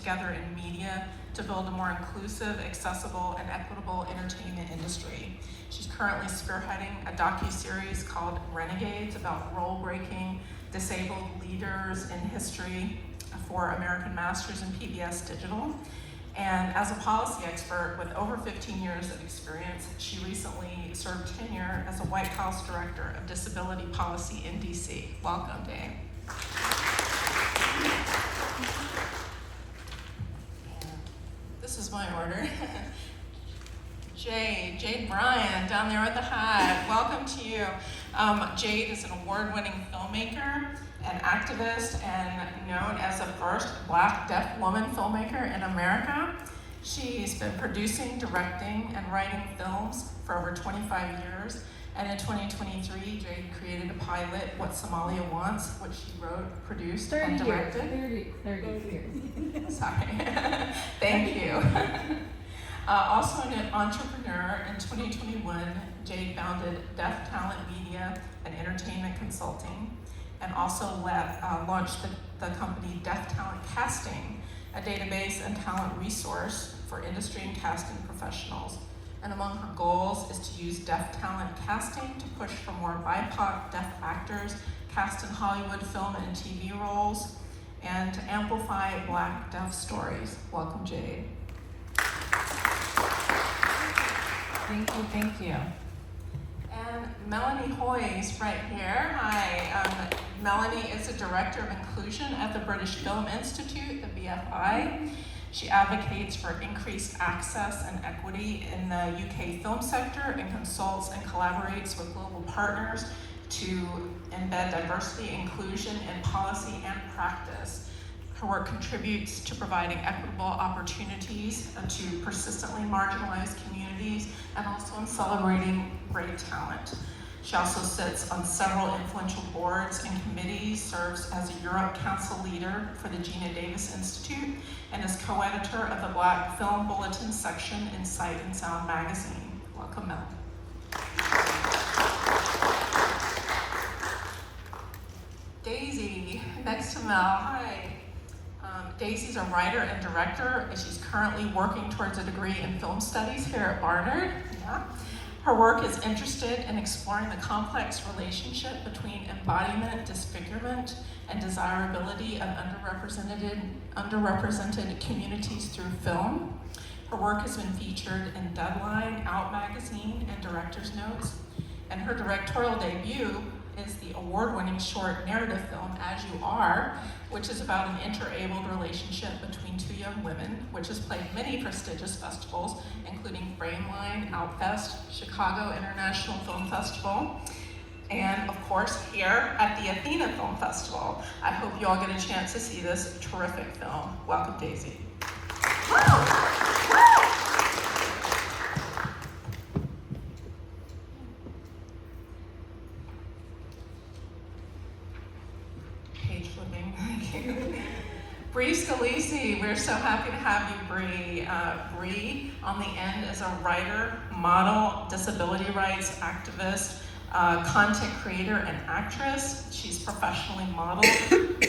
together in media to build a more inclusive, accessible, and equitable entertainment industry. She's currently spearheading a docu-series called Renegades about role-breaking disabled leaders in history for American Masters in PBS Digital. And as a policy expert with over 15 years of experience, she recently served tenure as a White House Director of Disability Policy in DC. Welcome, Dave. This is my order. Jade Bryan, down there at the hat. Welcome to you. Jade is an award-winning filmmaker, an activist, and known as the first Black deaf woman filmmaker in America. She's been producing, directing, and writing films for over 25 years. And in 2023, Jade created a pilot, What Somalia Wants, which she wrote, produced, and directed. 30 years. Sorry. Thank you. Also an entrepreneur, in 2021, Jade founded Deaf Talent Media and Entertainment Consulting, and also launched the company Deaf Talent Casting, a database and talent resource for industry and casting professionals. And among her goals is to use deaf talent casting to push for more BIPOC deaf actors cast in Hollywood film and TV roles, and to amplify Black deaf stories. Welcome, Jade. Thank you. And Melanie Hoy is right here. Hi. Melanie is the Director of Inclusion at the British Film Institute, the BFI. She advocates for increased access and equity in the UK film sector and consults and collaborates with global partners to embed diversity, inclusion in policy and practice. Her work contributes to providing equitable opportunities to persistently marginalized communities and also in celebrating great talent. She also sits on several influential boards and committees, serves as a Europe Council leader for the Gina Davis Institute, and is co-editor of the Black Film Bulletin section in Sight and Sound magazine. Welcome, Mel. Daisy, next to Mel. Hi. Daisy's a writer and director, and she's currently working towards a degree in film studies here at Barnard. Yeah. Her work is interested in exploring the complex relationship between embodiment, disfigurement, and desirability of underrepresented communities through film. Her work has been featured in Deadline, Out Magazine, and Director's Notes. And her directorial debut is the award-winning short narrative film, As You Are, which is about an interabled relationship between two young women, which has played many prestigious festivals, including Frameline, Outfest, Chicago International Film Festival, and of course here at the Athena Film Festival. I hope you all get a chance to see this terrific film. Welcome, Daisy. Bree Scalisi, we're so happy to have you, Bree. Bree, on the end, is a writer, model, disability rights activist, content creator, and actress. She's professionally modeled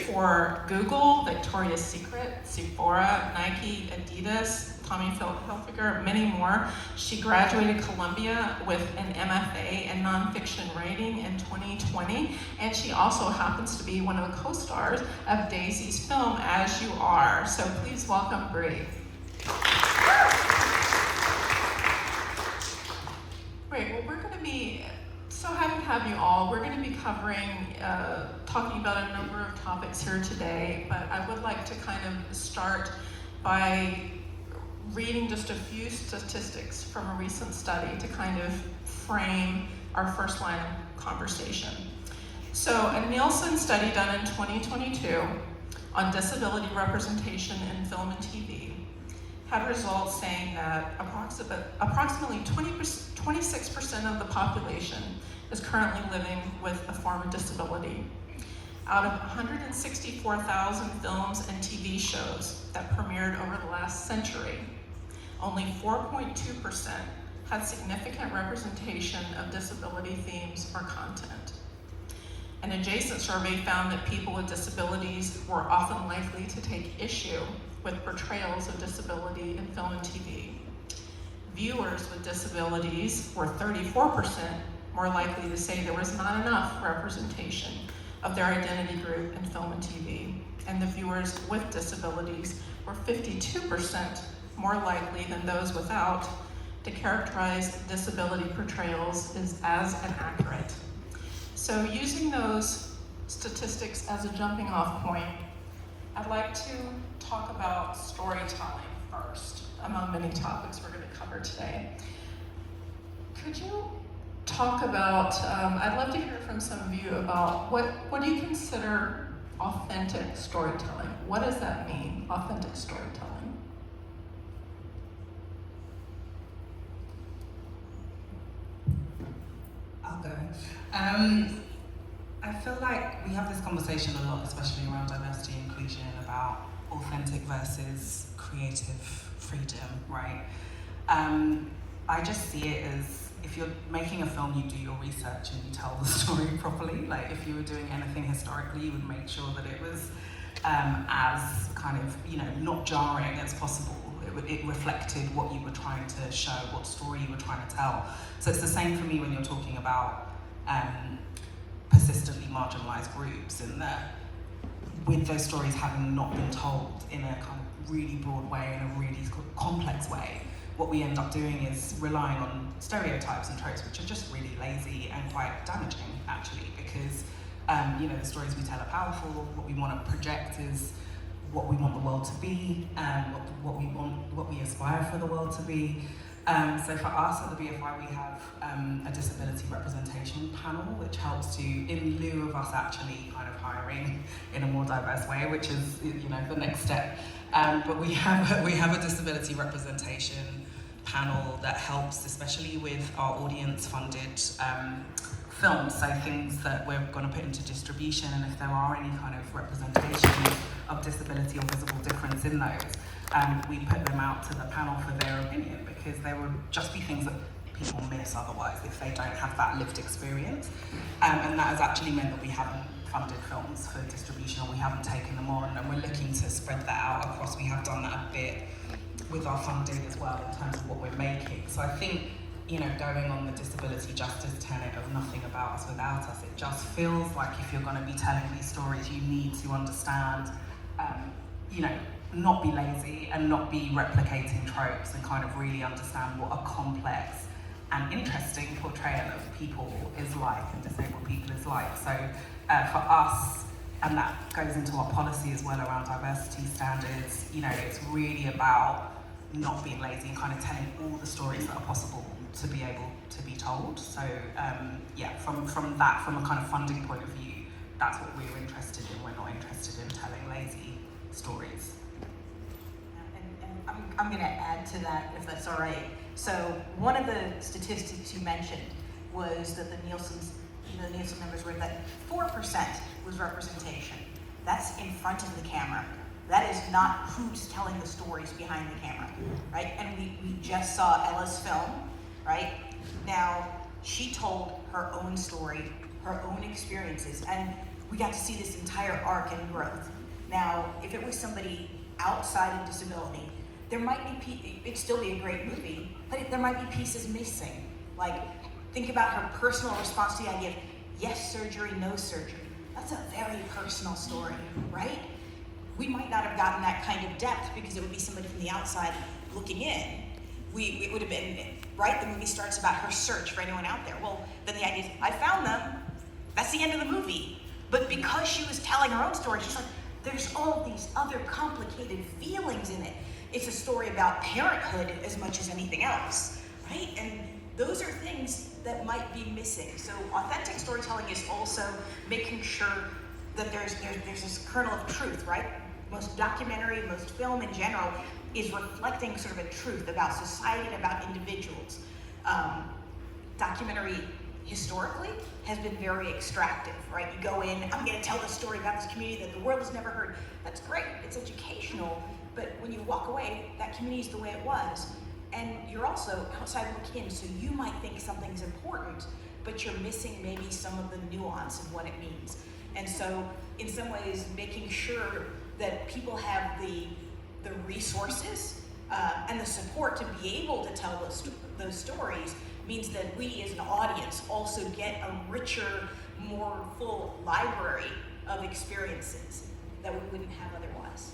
for Google, Victoria's Secret, Sephora, Nike, Adidas, Tommy Hilfiger, many more. She graduated Columbia with an MFA in nonfiction writing in 2020, and she also happens to be one of the co-stars of Daisy's film, As You Are. So please welcome Bree. Great, well, we're gonna be so happy to have you all. We're gonna be covering, talking about a number of topics here today, but I would like to kind of start by reading just a few statistics from a recent study to kind of frame our first line of conversation. So a Nielsen study done in 2022 on disability representation in film and TV had results saying that approximately 26% of the population is currently living with a form of disability. Out of 164,000 films and TV shows that premiered over the last century, only 4.2% had significant representation of disability themes or content. An adjacent survey found that people with disabilities were often likely to take issue with portrayals of disability in film and TV. Viewers with disabilities were 34% more likely to say there was not enough representation of their identity group in film and TV. And the viewers with disabilities were 52% more likely than those without to characterize disability portrayals as inaccurate. So using those statistics as a jumping off point, I'd like to talk about storytelling first, among many topics we're going to cover today. Could you talk about, I'd love to hear from some of you about what do you consider authentic storytelling? What does that mean, authentic storytelling? I'll go. I feel like we have this conversation a lot, especially around diversity and inclusion, about authentic versus creative freedom, right? I just see it as, if you're making a film, you do your research and you tell the story properly. Like, if you were doing anything historically, you would make sure that it was as kind of, not jarring as possible. It reflected what you were trying to show, what story you were trying to tell. So it's the same for me when you're talking about persistently marginalized groups, and that with those stories having not been told in a kind of really broad way, in a really complex way, what we end up doing is relying on stereotypes and tropes, which are just really lazy and quite damaging, actually, because the stories we tell are powerful. What we want to project is what we want the world to be, what we aspire for the world to be. So for us at the BFI, we have a disability representation panel, which helps to, in lieu of us actually kind of hiring in a more diverse way, which is the next step. But we have a disability representation panel that helps, especially with our audience-funded films, so things that we're going to put into distribution, and if there are any kind of representation of disability or visible difference in those, we put them out to the panel for their opinion, because there would just be things that people miss otherwise if they don't have that lived experience. And that has actually meant that we haven't funded films for distribution, or we haven't taken them on, and we're looking to spread that out across. We have done that a bit with our funding as well in terms of what we're making. So I think, going on the disability justice tenet of nothing about us without us, it just feels like if you're going to be telling these stories, you need to understand, not be lazy and not be replicating tropes, and kind of really understand what a complex and interesting portrayal of people is like, and disabled people is like. So for us, and that goes into our policy as well around diversity standards, it's really about not being lazy and kind of telling all the stories that are possible to be able to be told. So from a kind of funding point of view, that's what we're interested in. We're not interested in telling lazy stories. And I'm going to add to that, if that's all right. So one of the statistics you mentioned was that the Nielsen numbers were that 4% was representation. That's in front of the camera. That is not who's telling the stories behind the camera, right? And we just saw Ella's film, right? Now, she told her own story, her own experiences, and we got to see this entire arc and growth. Now, if it was somebody outside of disability, there might be, it'd still be a great movie, but there might be pieces missing. Like, think about her personal response to the idea of yes surgery, no surgery. That's a very personal story, right? We might not have gotten that kind of depth because it would be somebody from the outside looking in. It would have been, right? The movie starts about her search for anyone out there. Well, then the idea is, I found them. That's the end of the movie. But because she was telling her own story, she's like, there's all these other complicated feelings in it. It's a story about parenthood as much as anything else, right? And those are things that might be missing. So authentic storytelling is also making sure that there's this kernel of truth, right? Most documentary, most film in general is reflecting sort of a truth about society and about individuals. Documentary historically has been very extractive, right? You go in, I'm gonna tell this story about this community that the world has never heard. That's great, it's educational, but when you walk away, that community is the way it was. And you're also outside looking in, so you might think something's important, but you're missing maybe some of the nuance of what it means. And so, in some ways, making sure that people have the the resources and the support to be able to tell those stories means that we as an audience also get a richer, more full library of experiences that we wouldn't have otherwise.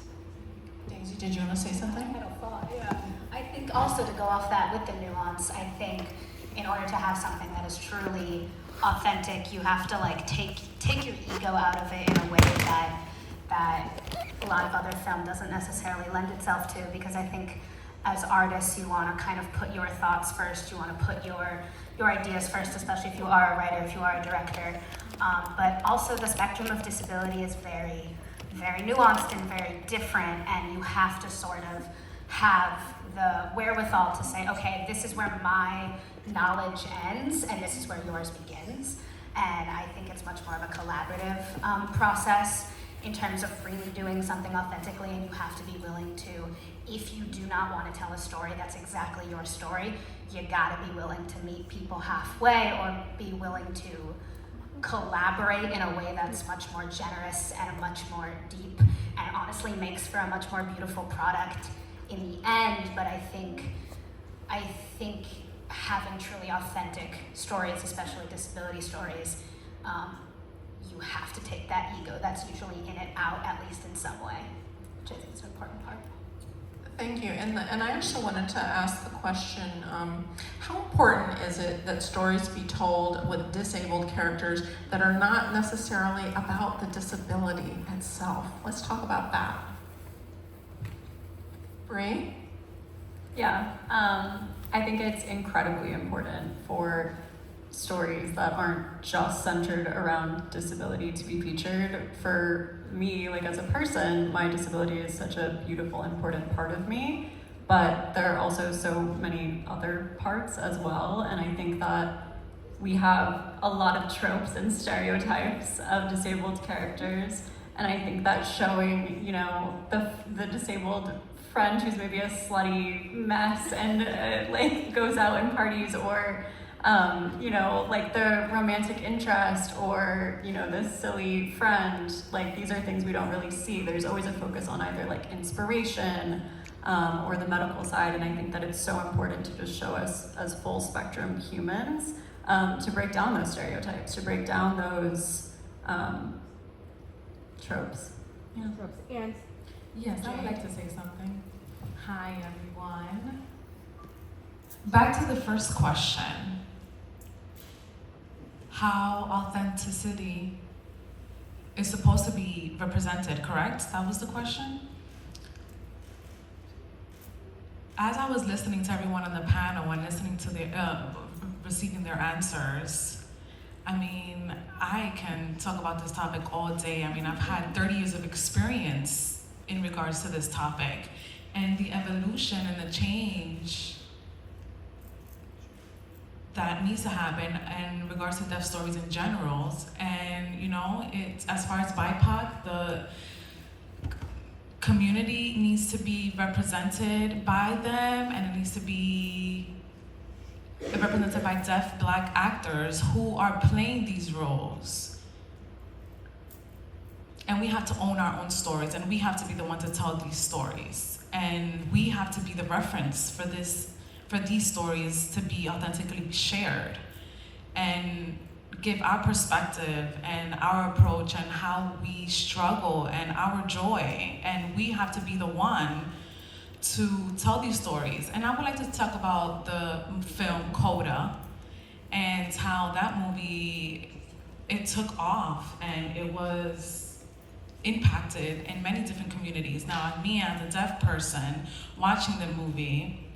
Daisy, did you want to say something? I had a thought, yeah. I think also to go off that with the nuance, I think in order to have something that is truly authentic, you have to like take your ego out of it in a way that a lot of other film doesn't necessarily lend itself to, because I think as artists you want to kind of put your thoughts first, you want to put your ideas first, especially if you are a writer, if you are a director. But also the spectrum of disability is very, very nuanced and very different, and you have to sort of have the wherewithal to say, okay, this is where my knowledge ends and this is where yours begins. And I think it's much more of a collaborative process in terms of freely doing something authentically, and you have to be willing to, if you do not want to tell a story that's exactly your story, you gotta be willing to meet people halfway or be willing to collaborate in a way that's much more generous and much more deep, and honestly makes for a much more beautiful product in the end. But I think having truly authentic stories, especially disability stories, you have to take that ego that's usually in it out, at least in some way, which I think is an important part. Thank you. And I also wanted to ask the question, how important is it that stories be told with disabled characters that are not necessarily about the disability itself? Let's talk about that. Bree? Yeah, I think it's incredibly important for stories that aren't just centered around disability to be featured. For me, like as a person, my disability is such a beautiful, important part of me, but there are also so many other parts as well, and I think that we have a lot of tropes and stereotypes of disabled characters, and I think that showing, you know, the disabled friend who's maybe a slutty mess and like goes out and parties, or you know, like the romantic interest, or, you know, the silly friend, like these are things we don't really see. There's always a focus on either like inspiration or the medical side, and I think that it's so important to just show us as full spectrum humans, to break down those stereotypes, to break down those tropes. Yeah. And yes, I would like to say something. Hi, everyone. Back to the first question. How authenticity is supposed to be represented, correct? That was the question? As I was listening to everyone on the panel and listening to their, receiving their answers, I mean, I can talk about this topic all day. I mean, I've had 30 years of experience in regards to this topic, and the evolution and the change that needs to happen in regards to deaf stories in general. And, you know, it's, as far as BIPOC, the community needs to be represented by them, and it needs to be represented by deaf Black actors who are playing these roles. And we have to own our own stories, and we have to be the one to tell these stories. And we have to be the reference for these stories to be authentically shared, and give our perspective and our approach and how we struggle and our joy. And we have to be the one to tell these stories. And I would like to talk about the film Coda and how that movie, it took off and it was impacted in many different communities. Now, me as a deaf person watching the movie,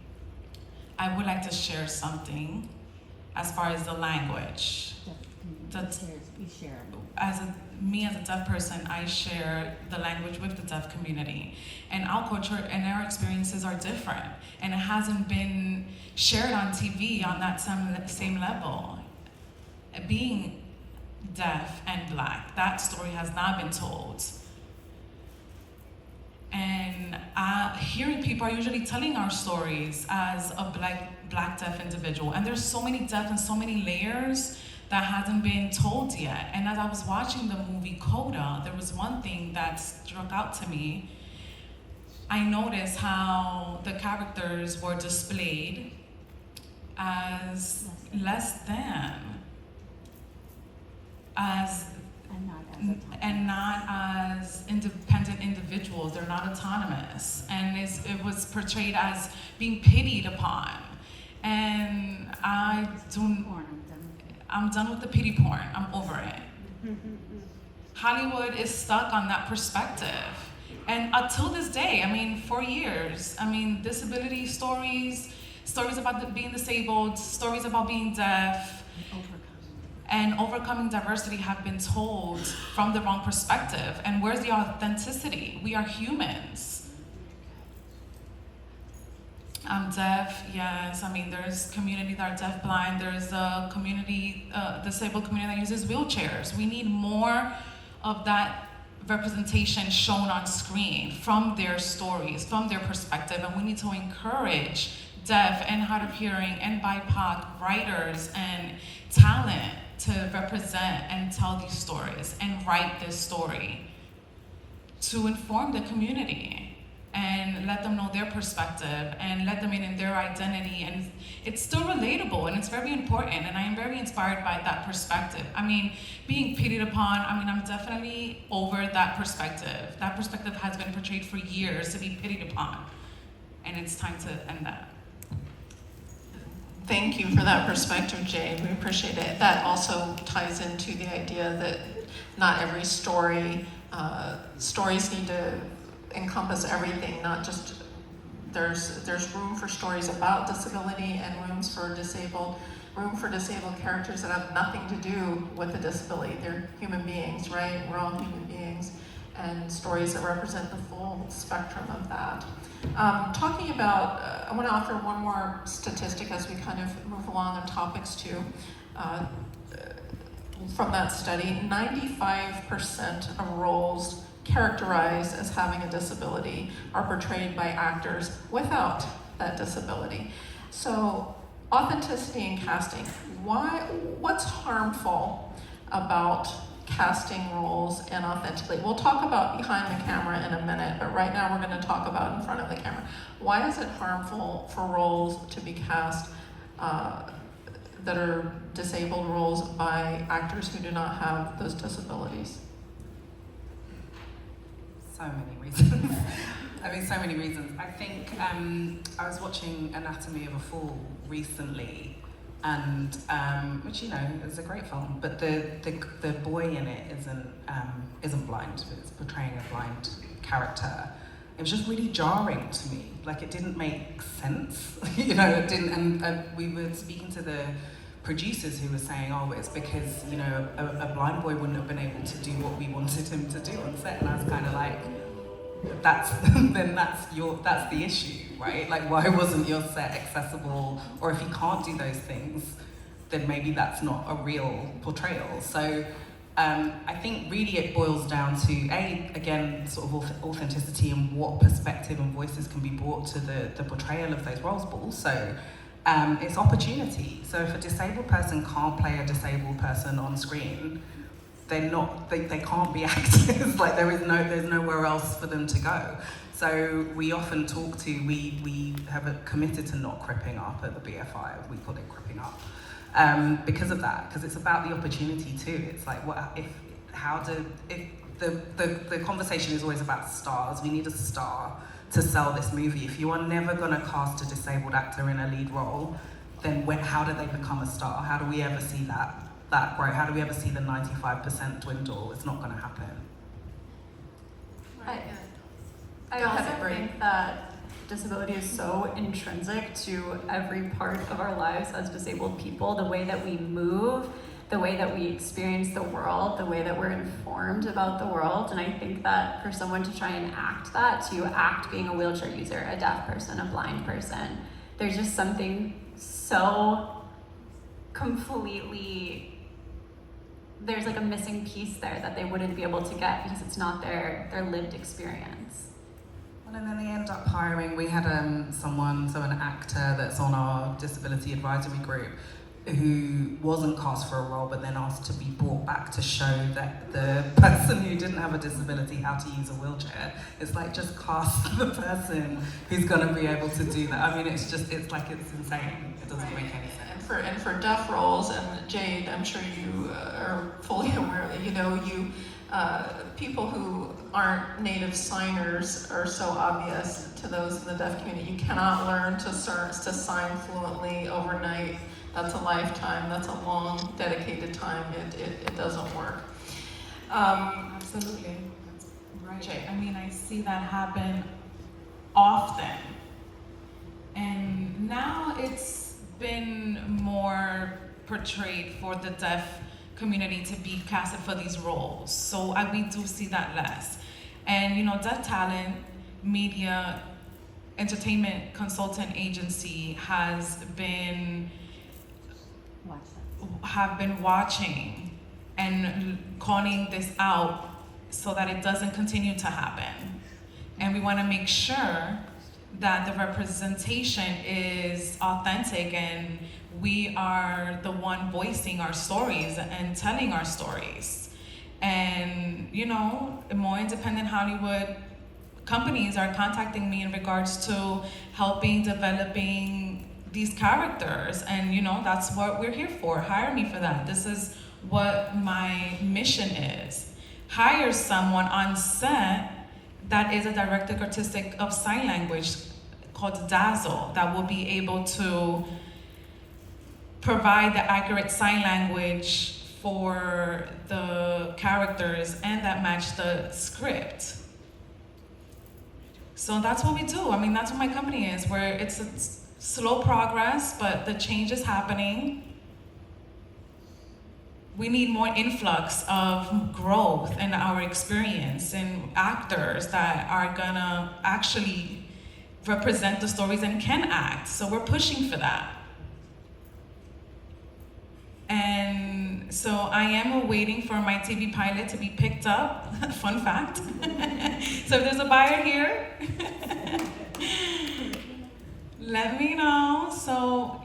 I would like to share something as far as the language. Me as a deaf person, I share the language with the deaf community. And our culture and our experiences are different. And it hasn't been shared on TV on that same level. Being deaf and Black, that story has not been told. And hearing people are usually telling our stories as a black deaf individual. And there's so many deaf and so many layers that hasn't been told yet. And as I was watching the movie Coda, there was one thing that struck out to me. I noticed how the characters were displayed as less than, and not as independent individuals. They're not autonomous, and it was portrayed as being pitied upon. And I'm done with the pity porn. I'm over it. Hollywood is stuck on that perspective. And until this day, I mean, for years, I mean, disability stories about being disabled, stories about being deaf, and overcoming diversity have been told from the wrong perspective. And where's the authenticity? We are humans. I'm deaf, yes. I mean, there's community that are deaf blind. There's a community, disabled community that uses wheelchairs. We need more of that representation shown on screen from their stories, from their perspective. And we need to encourage deaf and hard of hearing and BIPOC writers and talent to represent and tell these stories and write this story to inform the community and let them know their perspective and let them in their identity. And it's still relatable and it's very important, and I am very inspired by that perspective. I mean, being pitied upon, I mean, I'm definitely over that perspective. That perspective has been portrayed for years, to be pitied upon, and it's time to end that. Thank you for that perspective, Jade. We appreciate it. That also ties into the idea that not every stories need to encompass everything, not just, there's room for stories about disability and room for disabled characters that have nothing to do with the disability. They're human beings, right? We're all human beings, and stories that represent the full spectrum of that. Talking about, I want to offer one more statistic as we kind of move along on topics too. From that study, 95% of roles characterized as having a disability are portrayed by actors without that disability. So, authenticity in casting. What's harmful about casting roles inauthentically? We'll talk about behind the camera in a minute, but right now we're going to talk about in front of the camera. Why is it harmful for roles to be cast that are disabled roles by actors who do not have those disabilities? So many reasons. I mean, so many reasons. I think I was watching Anatomy of a Fall recently, and which, you know, is a great film, but the boy in it isn't blind. It's portraying a blind character. It was just really jarring to me. Like, it didn't make sense. You know, it didn't. And we were speaking to the producers who were saying, oh, it's because, you know, a blind boy wouldn't have been able to do what we wanted him to do on set. And I was kind of like, that's the issue, right? Like, why wasn't your set accessible? Or if you can't do those things, then maybe that's not a real portrayal. So I think really it boils down to, again, sort of authenticity and what perspective and voices can be brought to the portrayal of those roles, but also it's opportunity. So if a disabled person can't play a disabled person on screen, they can't be actors. Like, there's nowhere else for them to go. So we often talk to, we have committed to not cripping up at the BFI. We call it cripping up because of that, because it's about the opportunity too. It's like, the conversation is always about stars. We need a star to sell this movie. If you are never going to cast a disabled actor in a lead role, then how do they become a star? How do we ever see that grow? How do we ever see the 95% dwindle? It's not going to happen. I also think that disability is so intrinsic to every part of our lives as disabled people. The way that we move, the way that we experience the world, the way that we're informed about the world. And I think that for someone to try and to act being a wheelchair user, a deaf person, a blind person, there's just something so completely, there's like a missing piece there that they wouldn't be able to get because it's not their lived experience. Well, and then they end up hiring, we had an actor that's on our disability advisory group, who wasn't cast for a role but then asked to be brought back to show that the person who didn't have a disability how to use a wheelchair. It's like, just cast the person who's going to be able to do that. I mean, it's insane. It doesn't make any sense. And for deaf roles, and Jade, I'm sure you are fully aware that, you know, people who aren't native signers are so obvious to those in the deaf community. You cannot learn to sign fluently overnight. That's a lifetime. That's a long, dedicated time. It doesn't work. Absolutely. Right. Jay. I mean, I see that happen often. And now it's been more portrayed for the deaf community to be casted for these roles. So we do see that less. And, you know, Deaf Talent Media Entertainment Consultant Agency have been watching and calling this out so that it doesn't continue to happen. And we want to make sure that the representation is authentic and we are the one voicing our stories and telling our stories. And, you know, more independent Hollywood companies are contacting me in regards to helping developing these characters. And, you know, that's what we're here for. Hire me for that. This is what my mission is. Hire someone on set that is a director artistic of sign language called Dazzle that will be able to provide the accurate sign language for the characters and that match the script. So that's what we do. I mean, that's what my company is, where it's a slow progress, but the change is happening. We need more influx of growth in our experience and actors that are gonna actually represent the stories and can act. So we're pushing for that. And so I am waiting for my TV pilot to be picked up. Fun fact. So if there's a buyer here, let me know. So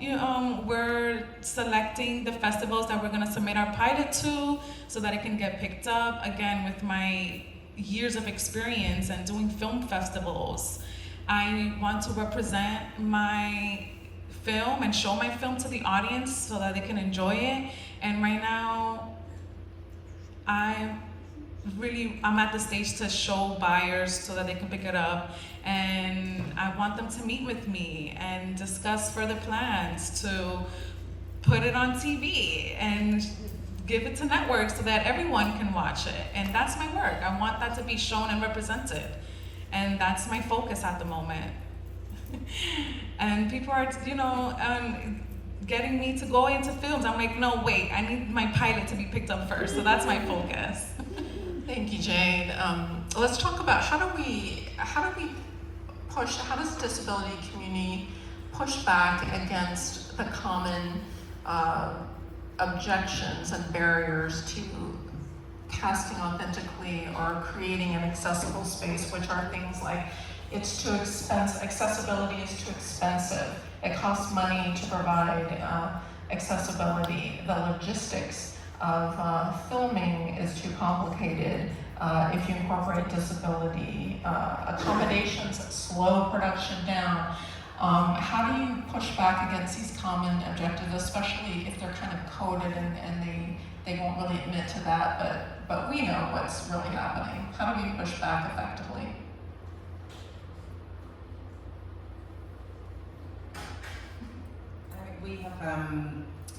we're selecting the festivals that we're gonna submit our pilot to so that it can get picked up. Again, with my years of experience and doing film festivals, I want to represent my film and show my film to the audience so that they can enjoy it. And right now, I'm at the stage to show buyers so that they can pick it up. And I want them to meet with me and discuss further plans to put it on TV and give it to networks so that everyone can watch it. And that's my work. I want that to be shown and represented. And that's my focus at the moment. And people are, getting me to go into films. I'm like, no, wait, I need my pilot to be picked up first. So that's my focus. Thank you, Jade. Let's talk about how does the disability community push back against the common objections and barriers to casting authentically or creating an accessible space, which are things like it's too expensive, accessibility is too expensive, it costs money to provide accessibility, the logistics of filming is too complicated. If you incorporate disability, accommodations slow production down. How do you push back against these common objectives, especially if they're kind of coded and they won't really admit to that, but we know what's really happening. How do we push back effectively? We have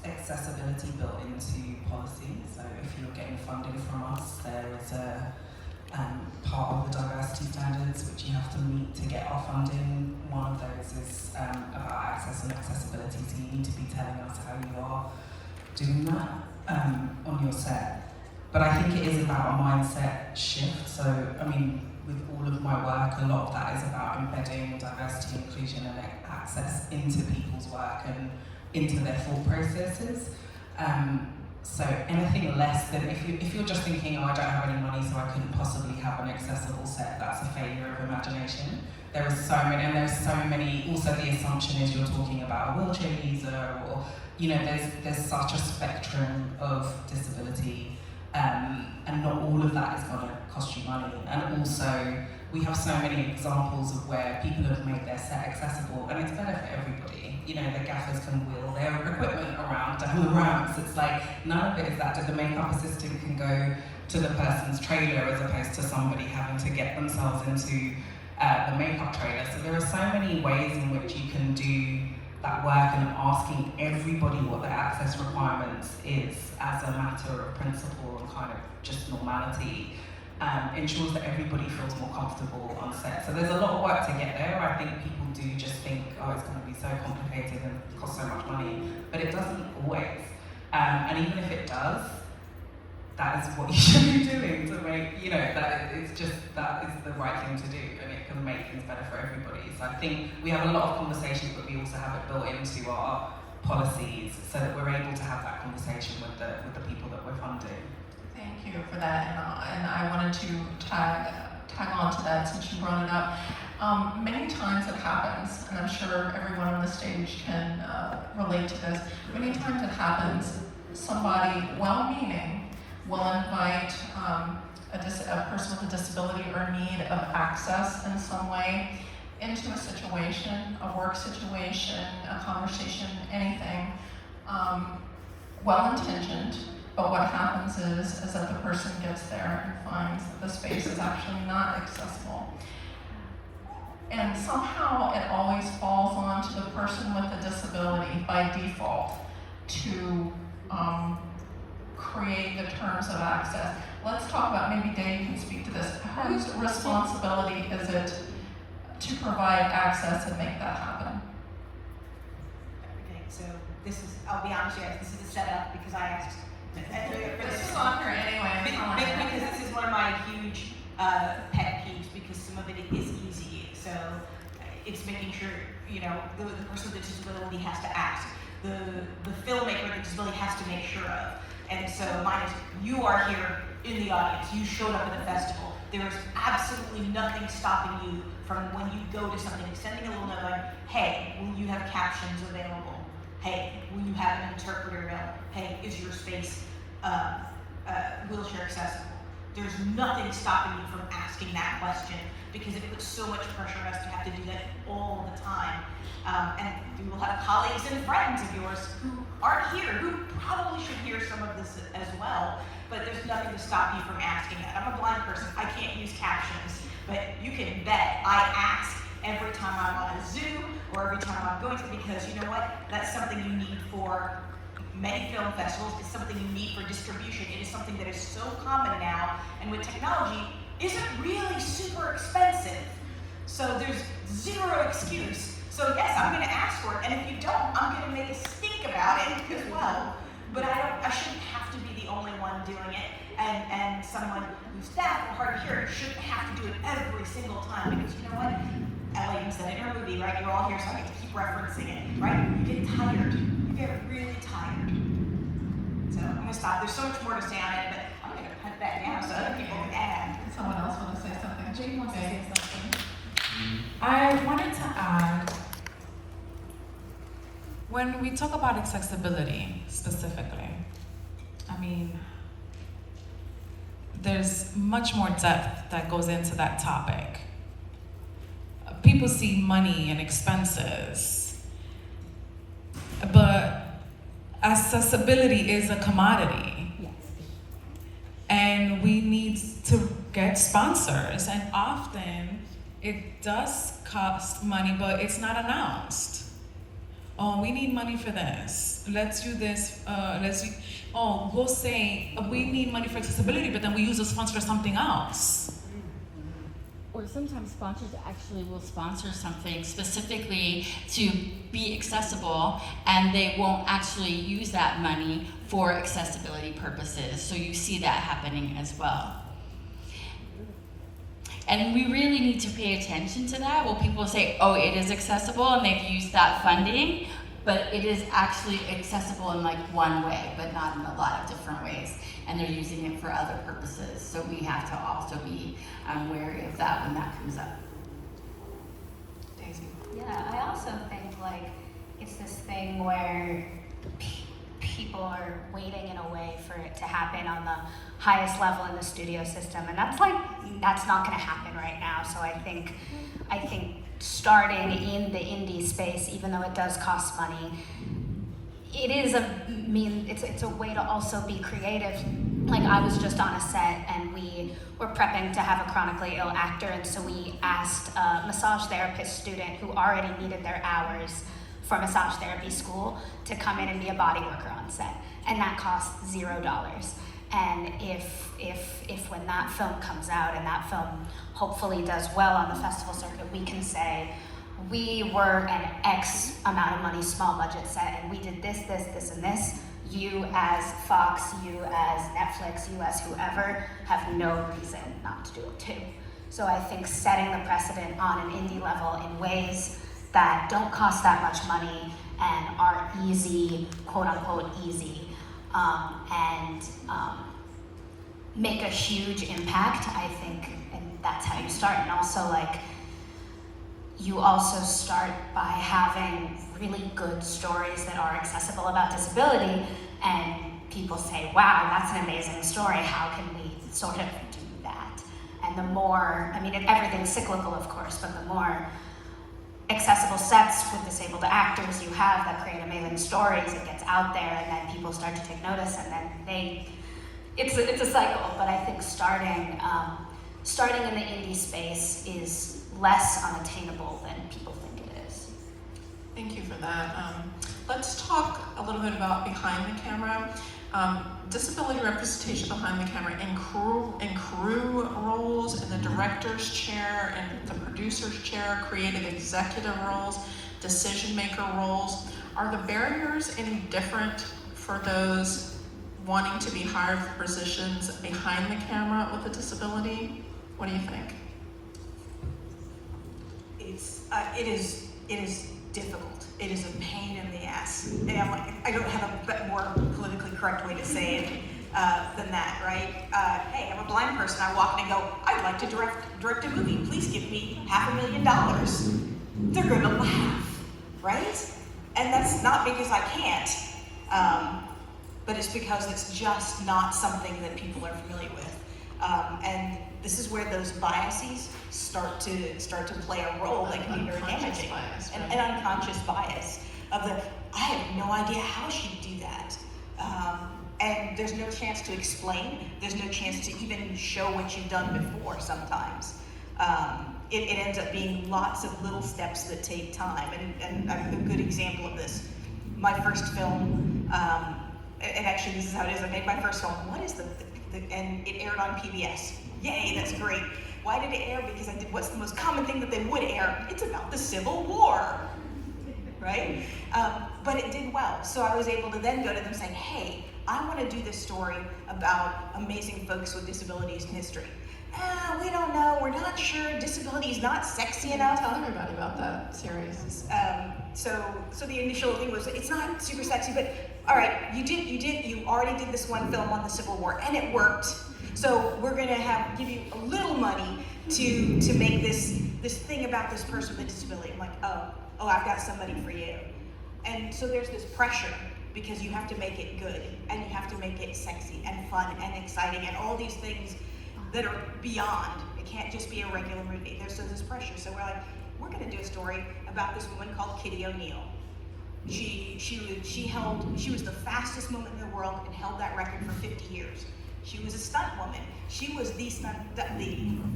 accessibility built into policy. So if you're getting funding from us, there is a part of the diversity standards which you have to meet to get our funding. One of those is about access and accessibility. So you need to be telling us how you are doing that on your set. But I think it is about a mindset shift. So, I mean, with all of my work, a lot of that is about embedding diversity, inclusion, and access into people's work and into their thought processes. So anything less than, if you're just thinking, oh, I don't have any money, so I couldn't possibly have an accessible set, that's a failure of imagination. there are so many, and there's so many, also the assumption is you're talking about a wheelchair user, or, you know, there's such a spectrum of disability, and not all of that is gonna cost you money. And also, we have so many examples of where people have made their set accessible, and it's better for everybody. You know, the gaffers can wheel their equipment around down the ramps. It's like, none of it is that the makeup assistant can go to the person's trailer as opposed to somebody having to get themselves into the makeup trailer. So there are so many ways in which you can do that work, and asking everybody what their access requirements is as a matter of principle and kind of just normality ensures that everybody feels more comfortable on set. So there's a lot of work to get there. I think people do just think, oh, it's going to be so complicated and cost so much money, but it doesn't always. And even if it does, that is what you should be doing to make, you know, that is the right thing to do, and it can make things better for everybody. So I think we have a lot of conversations, but we also have it built into our policies so that we're able to have that conversation with the people that we're funding. Thank you for that, and I wanted to tag on to that since you brought it up. Many times it happens, and I'm sure everyone on the stage can relate to this. Many times it happens, somebody well-meaning will invite a person with a disability or need of access in some way into a situation, a work situation, a conversation, anything, well-intentioned, but what happens is that the person gets there and finds that the space is actually not accessible. And somehow it always falls on to the person with the disability by default to create the terms of access. Let's talk about, maybe Dave can speak to this. Whose responsibility is it to provide access and make that happen? Okay, so I'll be honest with you, this is a setup because I asked. This is on here anyway. Because this is one of my huge pet peeves, because some of it is easy. So it's making sure, you know, the person with the disability has to ask. The filmmaker with the disability has to make sure of. And so mine is, you are here in the audience, you showed up at the festival. There's absolutely nothing stopping you from, when you go to something, sending a little note like, hey, will you have captions available? Hey, will you have an interpreter available? Hey, is your space wheelchair accessible? There's nothing stopping you from asking that question, because it puts so much pressure on us to have to do that all the time. And you will have colleagues and friends of yours who aren't here, who probably should hear some of this as well, but there's nothing to stop you from asking it. I'm a blind person, I can't use captions, but you can bet I ask every time I'm on a Zoom or every time I'm going to, because you know what? That's something you need for many film festivals. It's something you need for distribution. It is something that is so common now, and with technology, isn't really super expensive. So there's zero excuse. So yes, I'm going to ask for it, and if you don't, I'm going to make a stink about it as well. But I shouldn't have to be the only one doing it, and someone who's deaf or hard of hearing shouldn't have to do it every single time, because you know what? Ellie, you said it in her movie, right? You're all here, so I get to keep referencing it, right? You get tired. You get really tired. So I'm going to stop. There's so much more to say on it, but I'm going to put that down so other people can add. Someone else want to say something? Jane wants to say something. I wanted to add, when we talk about accessibility specifically, I mean, there's much more depth that goes into that topic. People see money and expenses, but accessibility is a commodity. Yes. And we need to get sponsors, and often it does cost money, but it's not announced. Oh, we need money for this. Let's do this. We'll say we need money for accessibility, but then we use those funds for something else. Or sometimes sponsors actually will sponsor something specifically to be accessible, and they won't actually use that money for accessibility purposes. So you see that happening as well. And we really need to pay attention to that. Well, people say, oh, it is accessible, and they've used that funding, but it is actually accessible in like one way, but not in a lot of different ways. And they're using it for other purposes. So we have to also be wary of that when that comes up. Yeah, I also think like it's this thing where people are waiting in a way for it to happen on the highest level in the studio system, and that's not going to happen right now. So I think starting in the indie space, even though it does cost money, it's a way to also be creative. Like I was just on a set and we were prepping to have a chronically ill actor, and so we asked a massage therapist student who already needed their hours for massage therapy school to come in and be a body worker on set, and that cost $0. And if when that film comes out and that film hopefully does well on the festival circuit, we can say we were an X amount of money small budget set and we did this, and this. You as Fox, you as Netflix, you as whoever have no reason not to do it too. So I think setting the precedent on an indie level in ways that don't cost that much money and are easy, quote unquote easy, and make a huge impact, I think, and that's how you start. And also like, you also start by having really good stories that are accessible about disability, and people say, wow, that's an amazing story, how can we sort of do that? And the more, I mean, everything's cyclical of course, but the more accessible sets with disabled actors you have that create amazing stories, it gets out there and then people start to take notice, and then it's a cycle. But I think starting in the indie space is less unattainable than people think it is. Thank you for that. Let's talk a little bit about behind the camera. Disability representation behind the camera in crew roles, in the director's chair, in the producer's chair, creative executive roles, decision maker roles. Are the barriers any different for those wanting to be hired for positions behind the camera with a disability? What do you think? It is difficult. It is a pain in the ass. And I don't have a more politically correct way to say it than that, right? Hey, I'm a blind person. I walk in and go, I'd like to direct a movie. Please give me $500,000. They're going to laugh, right? And that's not because I can't, but it's because it's just not something that people are familiar with. And this is where those biases start to play a role that can be very damaging. Bias, right? An unconscious bias of I have no idea how she'd do that. And there's no chance to explain. There's no chance to even show what you've done before sometimes. It ends up being lots of little steps that take time. And a good example of this, my first film, and actually this is how it is, I made my first film. What is and it aired on PBS. Yay, that's great. Why did it air? Because I did what's the most common thing that they would air? It's about the Civil War, right? But it did well. So I was able to then go to them saying, hey, I want to do this story about amazing folks with disabilities in history. We don't know, we're not sure, disability is not sexy enough. Tell everybody about that series. So the initial thing was, it's not super sexy, but all right, you already did this one film on the Civil War, and it worked. So we're gonna give you a little money to make this thing about this person with a disability. I'm like, oh, I've got somebody for you. And so there's this pressure because you have to make it good, and you have to make it sexy and fun and exciting and all these things that are beyond. It can't just be a regular movie. There's this pressure. So we're gonna do a story about this woman called Kitty O'Neill. She was the fastest woman in the world and held that record for 50 years. She was a stunt woman. She was the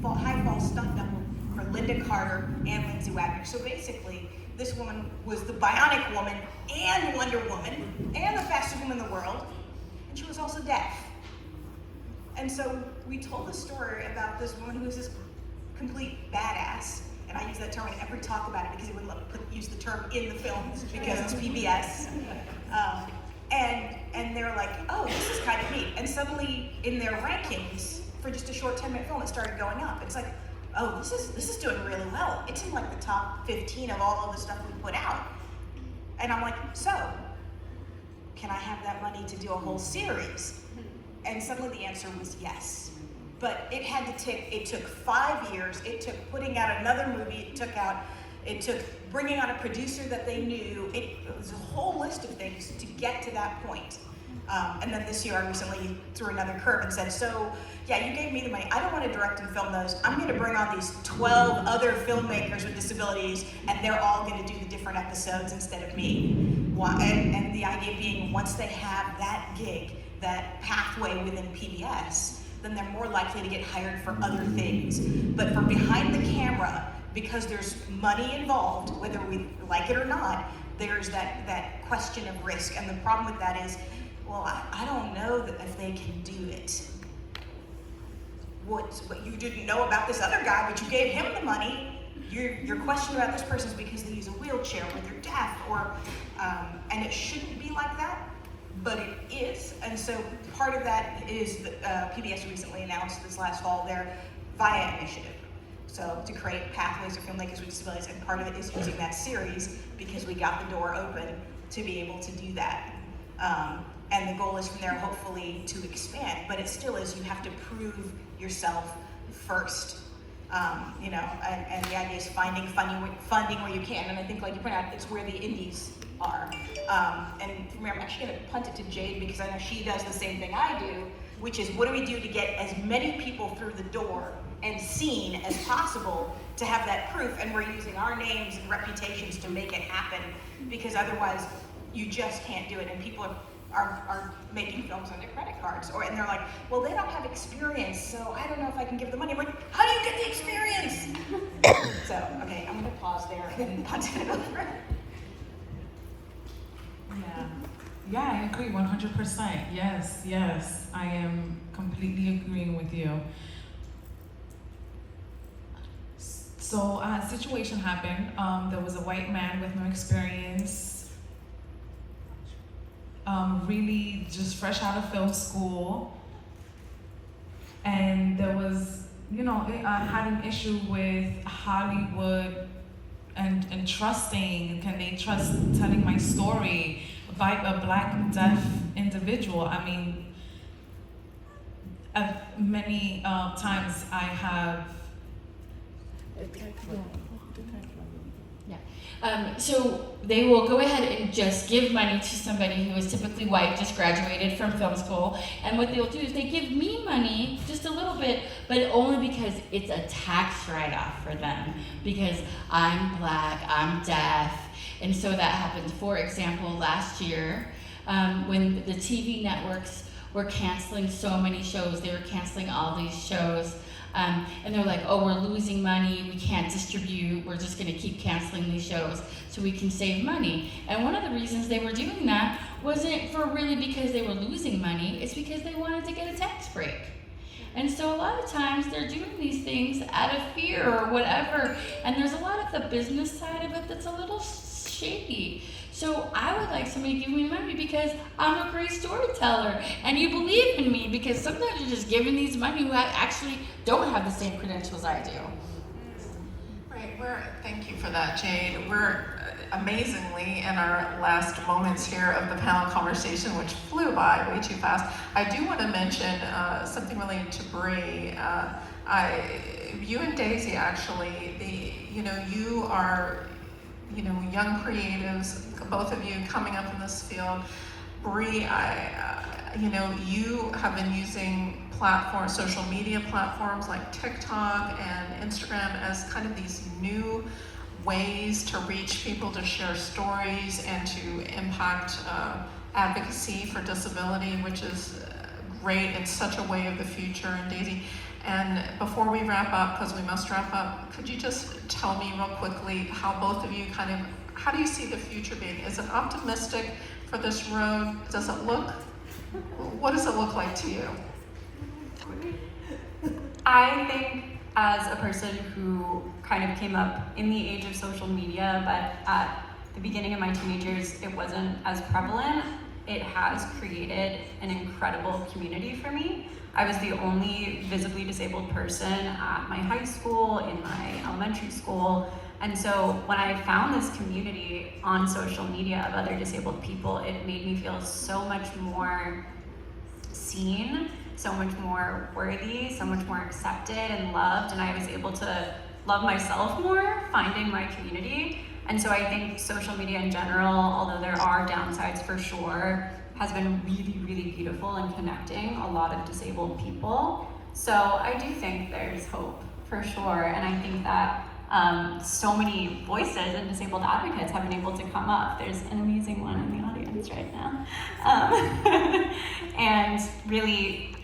high fall stunt double for Linda Carter and Lindsay Wagner. So basically, this woman was the bionic woman and Wonder Woman and the fastest woman in the world, and she was also deaf. And so we told a story about this woman who was this complete badass, and I use that term whenever we talk about it because it wouldn't use the term in the film because it's PBS. And they're like, oh, this is kind of neat. And suddenly in their rankings for just a short 10-minute film, it started going up. It's like, oh, this is doing really well. It's in like the top 15 of all of the stuff we put out. And I'm like, so can I have that money to do a whole series? And suddenly the answer was yes. But it took 5 years. It took putting out another movie. It took bringing on a producer that they knew. It was a whole list of things to get to that point. And then this year I recently threw another curve and said, so yeah, you gave me the money. I don't want to direct and film those. I'm going to bring on these 12 other filmmakers with disabilities, and they're all going to do the different episodes instead of me. And the idea being, once they have that gig, that pathway within PBS, then they're more likely to get hired for other things. But for behind the camera, because there's money involved, whether we like it or not, there's that question of risk. And the problem with that is, well, I don't know that if they can do it. What you didn't know about this other guy, but you gave him the money. Your question about this person is because they use a wheelchair, or they're deaf, or and it shouldn't be like that, but it is. And so part of that is PBS recently announced this last fall their VIA initiative. So to create pathways for filmmakers with disabilities, and part of it is using that series because we got the door open to be able to do that. And the goal is from there hopefully to expand, but it still is, you have to prove yourself first. You know, and the idea is finding funding where you can, and I think, like you pointed out, it's where the indies are. And remember, I'm actually going to punt it to Jade because I know she does the same thing I do, which is what do we do to get as many people through the door and seen as possible to have that proof, and we're using our names and reputations to make it happen, because otherwise you just can't do it, and people are making films on their credit cards, and they're like, well, they don't have experience, so I don't know if I can give the money. I'm like, how do you get the experience? So, okay, I'm gonna pause there and punt it over. Yeah, I agree 100%. Yes, I am completely agreeing with you. So a situation happened. There was a white man with no experience, really just fresh out of film school, and there was, you know, I had an issue with Hollywood and trusting. Can they trust telling my story by a black deaf individual? I mean, many times I have. So they will go ahead and just give money to somebody who is typically white, just graduated from film school, and what they'll do is they give me money, just a little bit, but only because it's a tax write-off for them, because I'm black, I'm deaf, and so that happens. For example, last year, when the TV networks were canceling so many shows, they were canceling all these shows, and they're like, oh, we're losing money, we can't distribute, we're just gonna keep canceling these shows so we can save money. And one of the reasons they were doing that wasn't for really because they were losing money, it's because they wanted to get a tax break. And so a lot of times they're doing these things out of fear or whatever, and there's a lot of the business side of it that's a little shady. So I would like somebody to give me money because I'm a great storyteller, and you believe in me, because sometimes you're just giving these money who actually don't have the same credentials I do. Right, thank you for that, Jade. We're amazingly in our last moments here of the panel conversation, which flew by way too fast. I do want to mention something related to Bree. You and Daisy actually, you are, young creatives, both of you coming up in this field. Bree, you have been using social media platforms like TikTok and Instagram as kind of these new ways to reach people, to share stories, and to impact advocacy for disability, which is great. It's such a way of the future. And Daisy, and before we wrap up, because we must wrap up, could you just tell me real quickly how both of you how do you see the future being? Is it optimistic for this road? What does it look like to you? I think, as a person who kind of came up in the age of social media, but at the beginning of my teenage years, it wasn't as prevalent, it has created an incredible community for me. I was the only visibly disabled person at my high school, in my elementary school, and so when I found this community on social media of other disabled people, it made me feel so much more seen, so much more worthy, so much more accepted and loved, and I was able to love myself more, finding my community. And so I think social media in general, although there are downsides for sure, has been really, really beautiful in connecting a lot of disabled people. So I do think there's hope for sure. And I think that so many voices and disabled advocates have been able to come up. There's an amazing one in the audience right now. And really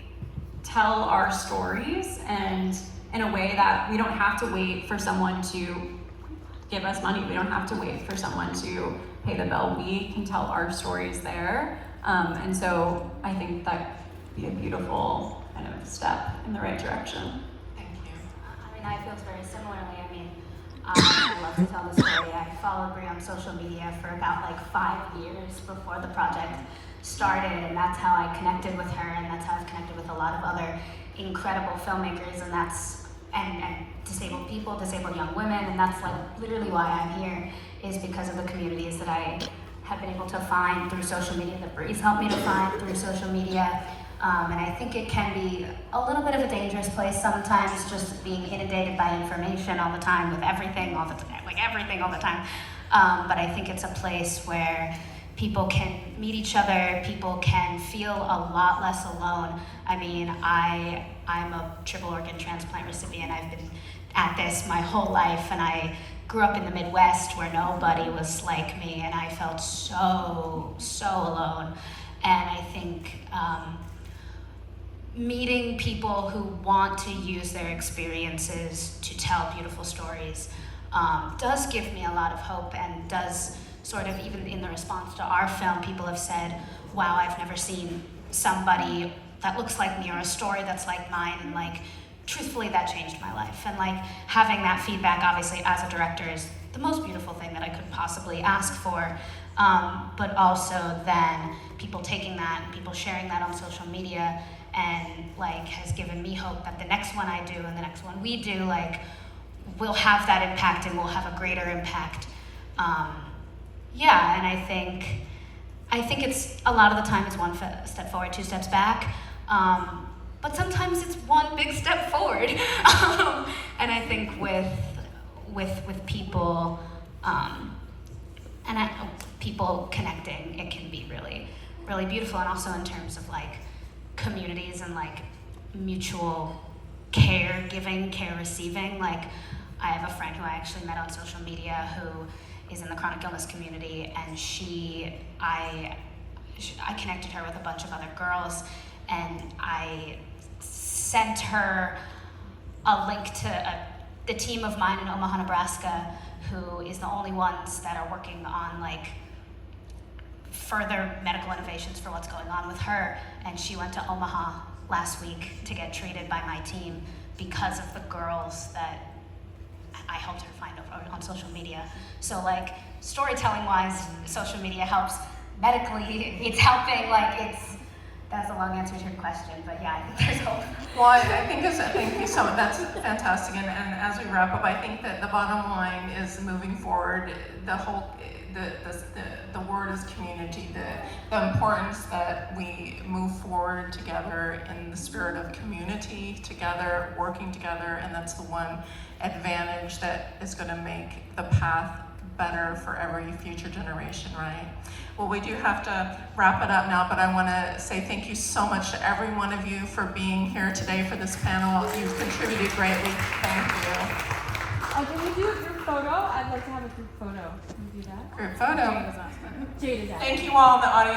tell our stories, and in a way that we don't have to wait for someone to give us money. We don't have to wait for someone to pay the bill. We can tell our stories there. And so I think that would be a beautiful kind of step in the right direction. Thank you. I mean, I feel very similarly. I mean, I love to tell the story. I followed Brie on social media for about like 5 years before the project started, and that's how I connected with her, and that's how I've connected with a lot of other incredible filmmakers, and that's and disabled people, disabled young women, and that's like literally why I'm here, is because of the communities that I have been able to find through social media, that Brie's helped me to find through social media. And I think it can be a little bit of a dangerous place sometimes, just being inundated by information all the time, with everything all the time, like everything all the time. But I think it's a place where people can meet each other, people can feel a lot less alone. I mean, I'm a triple organ transplant recipient. I've been at this my whole life, and I grew up in the Midwest where nobody was like me, and I felt so alone. And I think meeting people who want to use their experiences to tell beautiful stories does give me a lot of hope, and does sort of, even in the response to our film, people have said, wow, I've never seen somebody that looks like me or a story that's like mine, and like, truthfully, that changed my life. And like, having that feedback, obviously, as a director, is the most beautiful thing that I could possibly ask for. But also then people taking that and people sharing that on social media, and like, has given me hope that the next one I do and the next one we do, like, we'll have that impact, and we'll have a greater impact. Yeah, and I think it's, a lot of the time, it's one step forward, 2 steps back. But sometimes it's one big step forward. And I think with people, people connecting, it can be really, really beautiful. And also in terms of like communities and like mutual care giving, care receiving. Like, I have a friend who I actually met on social media who is in the chronic illness community, and I connected her with a bunch of other girls, and I sent her a link to the team of mine in Omaha, Nebraska, who is the only ones that are working on like further medical innovations for what's going on with her. And she went to Omaha last week to get treated by my team because of the girls that I helped her find on social media. So like, storytelling wise, social media helps. Medically, it's helping. Like, that's a long answer to your question, but yeah, I think there's hope. Well, thank you so much. That's fantastic. And as we wrap up, I think that the bottom line is moving forward. The word is community. The importance that we move forward together in the spirit of community, together, working together, and that's the one advantage that is going to make the path better for every future generation, right? Well, we do have to wrap it up now, but I want to say thank you so much to every one of you for being here today for this panel. You've contributed greatly. Thank you. Can we do a group photo? I'd like to have a group photo. Can we do that? Group photo. Jade is asking. Thank you all in the audience.